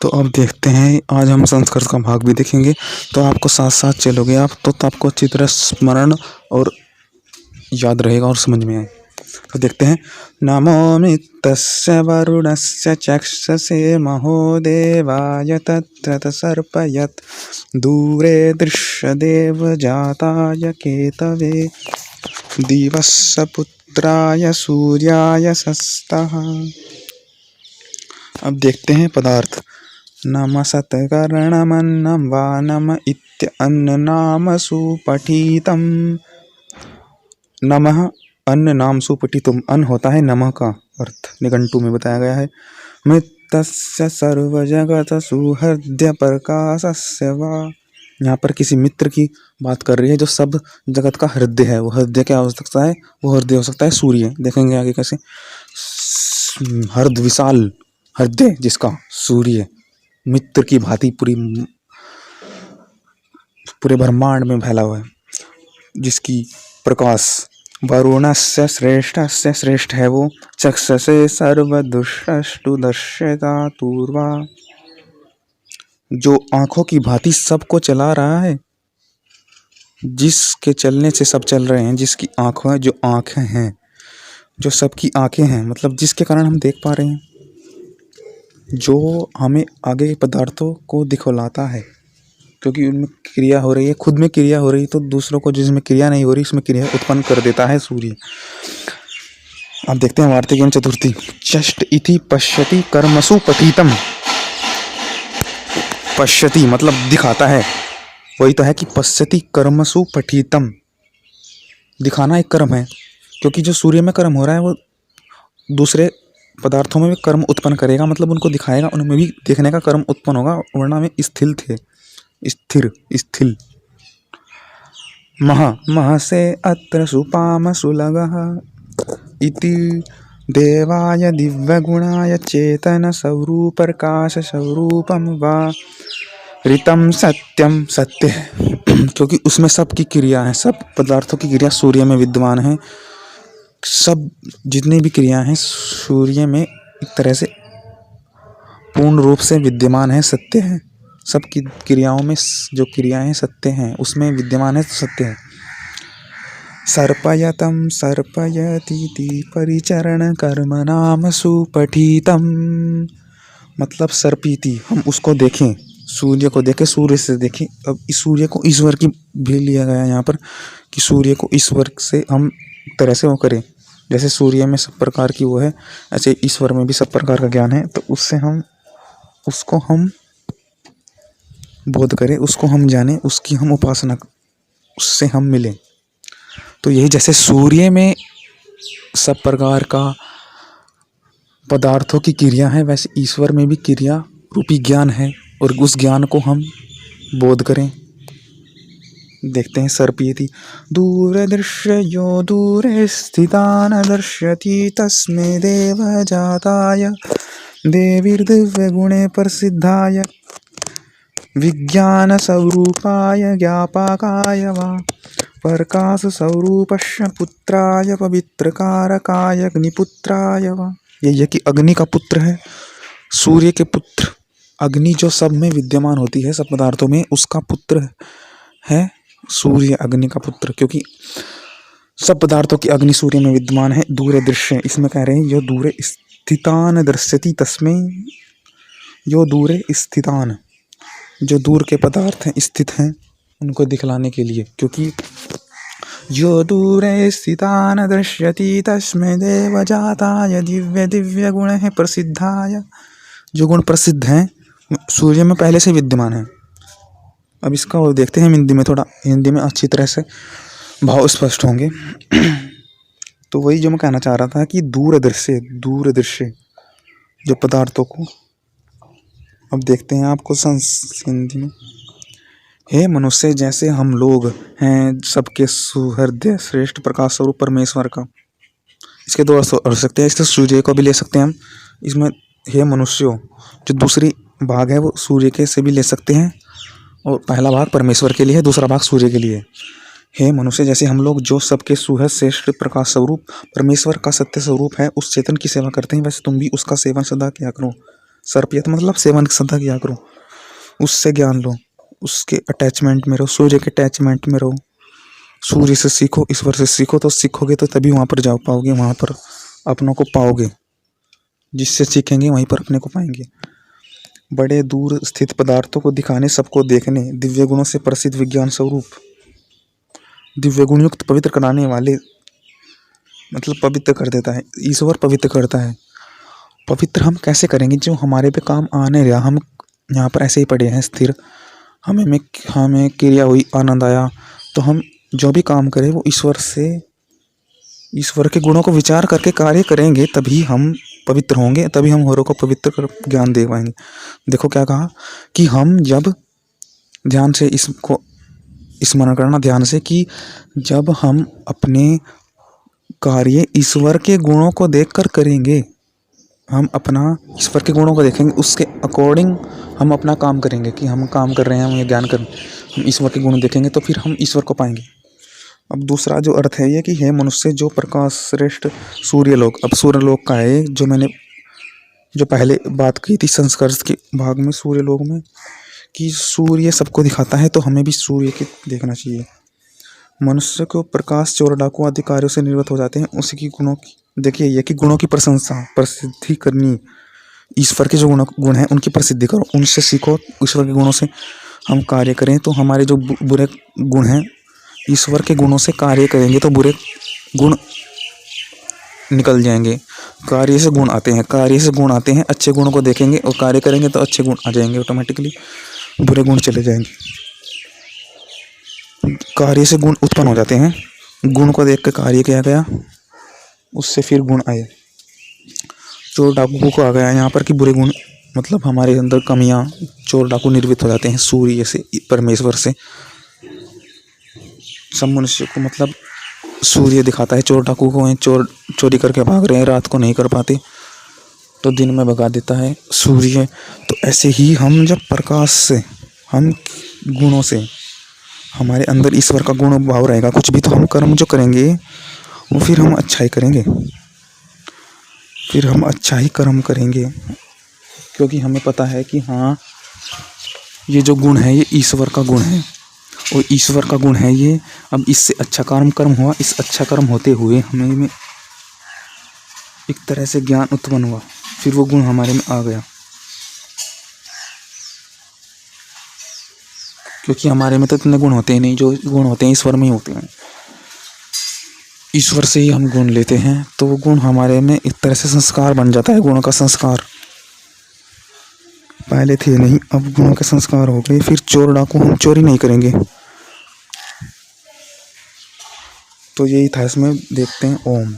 तो अब देखते हैं, आज हम संस्कृत का भाग भी देखेंगे। तो आपको साथ साथ चलोगे आप तो आपको अच्छी तरह स्मरण और याद रहेगा और समझ में आए। तो देखते हैं। नमो मित्तस्य वरुणस्य चक्षसे महोदेवाय तत्र सर्पयत् दूरे दृश्यदेव जाताय केतवे दिवस्य पुत्राय सूर्याय सस्तः। अब देखते हैं पदार्थ। नम सत्कर्णमन्नं वानम इत्यन्ननाम सुपठितम्। नमः अन्न नाम सुपठितम्। अन्न होता है नमः का अर्थ, निघंटु में बताया गया है। मित्रस्य सर्वजगत सुहृदय प्रकाशस्य वा। यहाँ पर किसी मित्र की बात कर रही है जो सब जगत का हृदय है। वो हृदय क्या हो सकता है? वो हृदय हो सकता है सूर्य। देखेंगे आगे कैसे। हृदय विशाल हृदय जिसका सूर्य मित्र की भांति पूरे ब्रह्मांड में फैला हुआ है, जिसकी प्रकाश। वरुणस्य श्रेष्ठस्य श्रेष्ठ है वो। चक्षसे सर्वदुष्टु दर्शयता पूर्वा। जो आंखों की भांति सबको चला रहा है, जिसके चलने से सब चल रहे हैं, जिसकी आंखें जो आंखें हैं, जो सबकी आंखें हैं, मतलब जिसके कारण हम देख पा रहे हैं, जो हमें आगे पदार्थों को दिखलाता है, क्योंकि उनमें क्रिया हो रही है। खुद में क्रिया हो रही है तो दूसरों को जिसमें क्रिया नहीं हो रही उसमें क्रिया उत्पन्न कर देता है सूर्य। अब देखते हैं वार्तिक चतुर्थी। चष्ट इति पश्यति कर्मसु पठितम। पश्यति मतलब दिखाता है, वही तो है कि पश्यति कर्मसु पठितम। दिखाना एक कर्म है, क्योंकि जो सूर्य में कर्म हो रहा है वो दूसरे पदार्थों में भी कर्म उत्पन्न करेगा, मतलब उनको दिखाएगा, उनमें भी देखने का कर्म उत्पन्न होगा, वरना में स्थिल थे। स्थिर स्थिल। मह से अत्र सुपाम सुलगः इति देवाय दिव्यगुणाय चेतन स्वरूप प्रकाश स्वरूपम वा ऋतम सत्यम। सत्य है क्योंकि उसमें सबकी क्रिया है, सब पदार्थों की क्रिया सूर्य में विद्यमान है। सब जितनी भी क्रिया हैं सूर्य में एक तरह से पूर्ण रूप से विद्यमान है, सत्य है। सबकी क्रियाओं में जो क्रियाएं सत्य हैं उसमें विद्यमान है तो सत्य है। सर्पयतं सर्पयतीति परिचरण कर्म नाम सुपठितम। मतलब सर्पीति, हम उसको देखें, सूर्य को देखें, सूर्य से देखें। अब इस सूर्य को ईश्वर की भी लिया गया है यहाँ पर कि सूर्य को ईश्वर से हम तरह से वो करें। जैसे सूर्य में सब प्रकार की वो है, ऐसे ईश्वर में भी सब प्रकार का ज्ञान है, तो उससे हम उसको हम बोध करें, उसको हम जाने, उसकी हम उपासना, उससे हम मिलें। तो यही जैसे सूर्य में सब प्रकार का पदार्थों की क्रिया है, वैसे ईश्वर में भी क्रिया रूपी ज्ञान है, और उस ज्ञान को हम बोध करें। देखते हैं सर्पीति। दूरदृश्य यो दूरे स्थितान दर्शति तस्मै देव जाताय देवीर्दिव्य गुणे प्रसिद्धाय विज्ञान स्वरूपाय ज्ञापकाय वा प्रकाश स्वरूपस्य पुत्राय पवित्रकारकाय अग्निपुत्राय वा। यही है कि अग्नि का पुत्र है, सूर्य के पुत्र। अग्नि जो सब में विद्यमान होती है, सब पदार्थों में, उसका पुत्र है सूर्य, अग्नि का पुत्र। क्योंकि सब पदार्थों की अग्नि सूर्य में विद्यमान है। दूर दृश्य, इसमें कह रहे हैं यो दूरे स्थितान दर्शति तस्मै। यो दूरे स्थितान, जो दूर के पदार्थ हैं, स्थित हैं, उनको दिखलाने के लिए। क्योंकि यो दूरे स्थितान दृश्यति तस्मै देव जाताय दिव्य दिव्य गुण है प्रसिद्धाय। जो गुण प्रसिद्ध हैं सूर्य में पहले से विद्यमान है। अब इसका और देखते हैं हिंदी में, थोड़ा हिंदी में अच्छी तरह से भाव स्पष्ट होंगे। तो वही जो मैं कहना चाह रहा था कि दूर दृश्य जो पदार्थों को। अब देखते हैं आपको हिंदी में। हे मनुष्य, जैसे हम लोग हैं सबके सुहृदय श्रेष्ठ प्रकाश स्वरूप परमेश्वर का। इसके दो अर्थ हो सकते हैं, इससे सूर्य को भी ले सकते हैं हम इसमें। हे मनुष्यों, जो दूसरी भाग है वो सूर्य के से भी ले सकते हैं, और पहला भाग परमेश्वर के लिए है, दूसरा भाग सूर्य के लिए। हे मनुष्य, जैसे हम लोग जो सबके सुहृद श्रेष्ठ प्रकाश स्वरूप परमेश्वर का सत्य स्वरूप है, उस चेतन की सेवा करते हैं, वैसे तुम भी उसका सेवन सदा किया करो। सर्पयत मतलब सेवन सदा किया करो, उससे ज्ञान लो, उसके अटैचमेंट में रहो, सूर्य के अटैचमेंट में रहो, सूर्य से सीखो, ईश्वर से सीखो। तो सीखोगे तो तभी वहाँ पर जा पाओगे, वहाँ पर अपनों को पाओगे। जिससे सीखेंगे वहीं पर अपने को पाएंगे। बड़े दूर स्थित पदार्थों को दिखाने, सबको देखने, दिव्य गुणों से प्रसिद्ध विज्ञान स्वरूप, दिव्य गुण युक्त पवित्र कराने वाले, मतलब पवित्र कर देता है, ईश्वर पवित्र करता है। पवित्र हम कैसे करेंगे? जो हमारे पे काम आने रहा, हम यहाँ पर ऐसे ही पड़े हैं स्थिर, हमें क्रिया हुई, आनंद आया, तो हम जो भी काम करें वो ईश्वर के गुणों को विचार करके कार्य करेंगे, तभी हम पवित्र होंगे, तभी हम औरों को पवित्र कर ज्ञान दे पाएंगे। देखो क्या कहा कि हम जब ध्यान से इसको स्मरण करना, ध्यान से, कि जब हम अपने कार्य ईश्वर के गुणों को देखकर करेंगे, हम अपना ईश्वर के गुणों को देखेंगे, उसके अकॉर्डिंग हम अपना काम करेंगे, कि हम काम कर रहे हैं, हम ये ज्ञान कर, हम ईश्वर के गुण देखेंगे तो फिर हम ईश्वर को पाएंगे। अब दूसरा जो अर्थ है ये कि हे मनुष्य, जो प्रकाश श्रेष्ठ सूर्यलोक, अब सूर्यलोक का है जो मैंने जो पहले बात की थी संस्कर्ष के भाग में, सूर्यलोक में, कि सूर्य सबको दिखाता है, तो हमें भी सूर्य के देखना चाहिए। मनुष्य को प्रकाश, चोर, डाकू आदि कार्यों से निर्वृत्त हो जाते हैं, उसी की गुणों की, देखिए ये कि गुणों की प्रशंसा, प्रसिद्धि करनी, ईश्वर के जो गुण हैं उनकी प्रसिद्धि करो, उनसे सीखो, ईश्वर के गुणों से हम कार्य करें तो हमारे जो बुरे गुण हैं, ईश्वर के गुणों से कार्य करेंगे तो बुरे गुण निकल जाएंगे। कार्य से गुण आते हैं, कार्य से गुण आते हैं, अच्छे गुणों को देखेंगे और कार्य करेंगे तो अच्छे गुण आ जाएंगे, ऑटोमेटिकली बुरे गुण चले जाएंगे। कार्य से गुण उत्पन्न हो जाते हैं, गुण को देख कर कार्य किया गया, उससे फिर गुण आए। चोर डाकू को आ गया यहाँ पर कि बुरे गुण, मतलब हमारे अंदर कमियाँ, चोर डाकू निर्मित हो जाते हैं सूर्य से, परमेश्वर से। सब मनुष्य को मतलब सूर्य दिखाता है, चोर डाकू को चोर चोरी करके भाग रहे हैं, रात को नहीं कर पाते तो दिन में भगा देता है सूर्य। तो ऐसे ही हम जब प्रकाश से, हम गुणों से, हमारे अंदर ईश्वर का गुण भाव रहेगा कुछ भी, तो हम कर्म जो करेंगे वो फिर हम अच्छा ही करेंगे, फिर हम अच्छा ही कर्म करेंगे, क्योंकि हमें पता है कि हाँ ये जो गुण है ये ईश्वर का गुण है और ईश्वर का गुण है ये। अब इससे अच्छा कर्म हुआ, इस अच्छा कर्म होते हुए हमें में एक तरह से ज्ञान उत्पन्न हुआ, फिर वो गुण हमारे में आ गया, क्योंकि हमारे में तो इतने गुण होते ही नहीं, जो गुण होते हैं ईश्वर में ही होते हैं, ईश्वर से ही हम गुण लेते हैं, तो वो गुण हमारे में एक तरह से संस्कार बन जाता है, गुणों का संस्कार। पहले थे नहीं, अब गुणों के संस्कार हो गए। फिर चोर डाकू, हम चोरी नहीं करेंगे। तो यही था इसमें, देखते हैं। ओम।